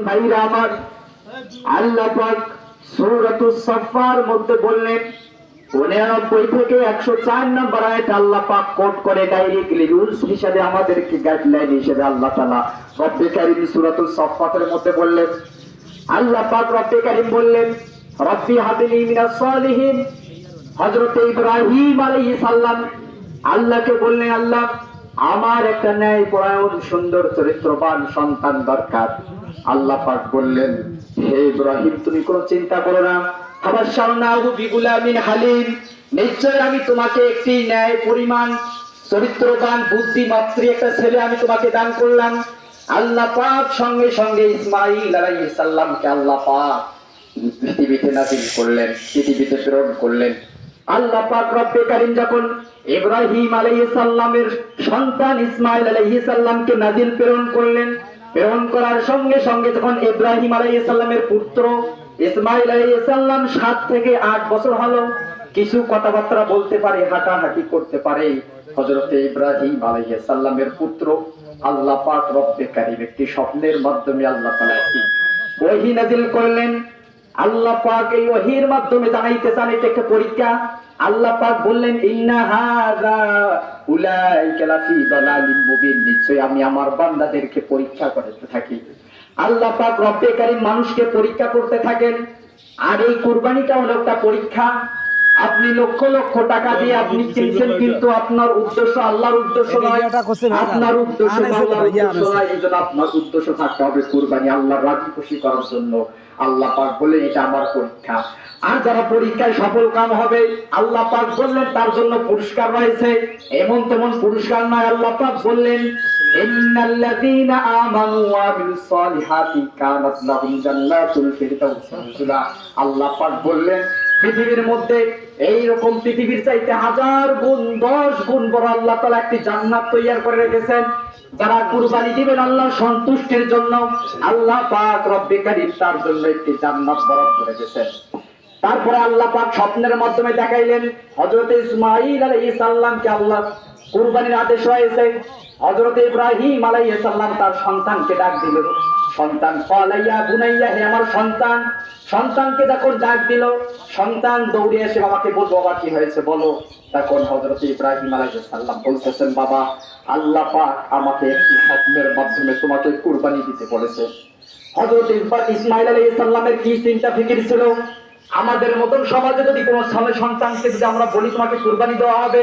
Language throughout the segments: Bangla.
ভাইরা আমার, আল্লাহ পাক সূরাতুস সাফফার মধ্যে বললেন ৯৯ থেকে ১০৪ নম্বর আয়াতে আল্লাহ পাক কোট করে ডাইরেক্টলি রুলস হিসেবে আমাদেরকে গাইডলাইন হিসেবে আল্লাহ তাআলা রব্বে কারীম সূরাতুস সাফফাতের মধ্যে বললেন, আল্লাহ পাক রব্বে কারীম বললেন, রব্বি হাবলি মিনাস সালিহিন। হযরত ইব্রাহিম আলাইহিস সালাম আল্লাহকে বললেন, আল্লাহ আমার একটা ন্যায়পরায়ণ সুন্দর চরিত্রবান সন্তান দরকার। আল্লাহ পাক বললেন, হে ইব্রাহিম তুমি কোনো চিন্তা করো না, ফাবাশশারনাহু বিগুলামিন হালিম, নিশ্চয় আমি তোমাকে একটি ন্যায় পরিমাণ চরিত্রবান বুদ্ধিমাত্রী একটা ছেলে আমি তোমাকে দান করলাম। আল্লাহ পাক সঙ্গে সঙ্গে ইসমাঈল আলাইহিস সালামকে আল্লাহ পাক পৃথিবীতে নাযিল করলেন, পৃথিবীতে প্রেরণ করলেন। আল্লাহ পাক রব্বে কারীম যখন ইব্রাহিম আলাইহিস সালামের সন্তান ইসমাঈল আলাইহিস সালামকে নাযিল প্রেরণ করলেন, প্রেরণ করার সঙ্গে সঙ্গে যখন ইব্রাহিম আলাইহিস সালামের পুত্র ইসমাঈল আলাইহিস সালাম ৭ থেকে ৮ বছর হলো, কিছু কথাবার্তা বলতে পারে, হাঁটাহাঁটি করতে পারে, হযরত ইব্রাহিম আলাইহিস সালামের পুত্র আল্লাহ পাক রব্বে কারীম একটি স্বপ্নের মাধ্যমে আল্লাহ তাআলা একটি ওহী নাযিল করলেন। আল্লাহ পাক এই ওহীর মাধ্যমে জানাইতে চান এটা একটা পরীক্ষা। আল্লাহ পাক বললেন, ইন্না হাযা উলাইকা লাফি দালালিম মুবিন, নিশ্চয় আমি আমার বান্দাদেরকে পরীক্ষা করতে থাকি। আল্লাহ পাক রব্বে কারীম মানুষকে পরীক্ষা করতে থাকেন। আর এই কুরবানিটা হলো একটা পরীক্ষা। আপনি লক্ষ লক্ষ টাকা দিয়ে আপনি কিনছেন, কিন্তু আপনার উদ্দেশ্য আল্লাহর উদ্দেশ্য নয়, আপনার উদ্দেশ্য আল্লাহর উদ্দেশ্য নয়। এইজন্য আপনার উদ্দেশ্য থাকতে হবে কুরবানি আল্লাহর রাজি খুশি করার জন্য। আল্লাহ পাক বললেন এটা আমার পরীক্ষা। আর যারা পরীক্ষায় সফল কাম হবে আল্লাহ পাক বললেন তার জন্য পুরস্কার রয়েছে। এমন তেমন পুরস্কার নয়, আল্লাহ পাক বললেন, ইন্নাল্লাযীনা আমানু ওয়া আমিলুস সালিহাতি কানাত লাহুম জান্নাতুল ফিরদাউস নুজুলা। আল্লাহ পাক বললেন পৃথিবীর মধ্যে এইরকম পৃথিবীর চাইতে ১০০০ গুণ ১০ গুণ বড় আল্লাহ তাআলা একটি জান্নাত তৈরি করে রেখেছেন। যারা কুরবানি দিবেন আল্লাহর সন্তুষ্টির জন্য, আল্লাহ পাক রব্বে কারীম তার জন্য একটি জান্নাত বরাদ্দ করে রেখেছেন। তারপরে আল্লাহ পাক স্বপ্নের মাধ্যমে দেখাইলেন হযরত ইসমাঈল আলাইহিস সালামকে আল্লাহ কুরবানির আদেশ হয়েছে। হযরত ইব্রাহিম আলাইহিস সালাম তার সন্তানকে ডাক দিলেন, সন্তান ফালাইয়া বুনাইয়া, হে আমার সন্তান। সন্তানকে যখন ডাক দিল, সন্তান দৌড়ে এসে বাবাকে বলল, বাবা কি হয়েছে বলো। তখন হযরত ইব্রাহিম আলাইহিস সালাম বলতেছেন, বাবা আল্লাহ পাক আমাকে একটি স্বপ্নের মাধ্যমে তোমাকে কুরবানি দিতে বলেছে। হযরত ইসমাঈল আলাইহিস সালামের কি চিন্তা ফিকির ছিল, আমাদের মতন সমাজে যদি কোনো সন্তানকে যদি আমরা বলি তোমাকে কুরবানি দেওয়া হবে,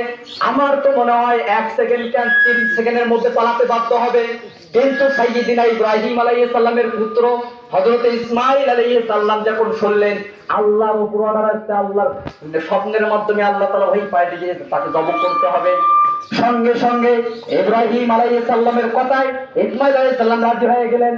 আমার তো মনে হয় ১ সেকেন্ড ৩ সেকেন্ডের মধ্যে পালাতে বাধ্য হবে। কিন্তু সাইয়্যিদিনা ইব্রাহিম আলাইহিস সালামের পুত্র হযরত ইসমাঈল আলাইহিস সালাম যখন শুনলেন আল্লাহর উপর অর্ডার আছে, আল্লাহর স্বপ্নের মাধ্যমে আল্লাহ তাআলা ওহী পাঠিয়ে দিয়েছে তাকে জবাই করতে হবে, সঙ্গে সঙ্গে ইব্রাহিম আলাইহিস সালামের কথায় ইসমাঈল আলাইহিস সালাম রাজি হয়ে গেলেন।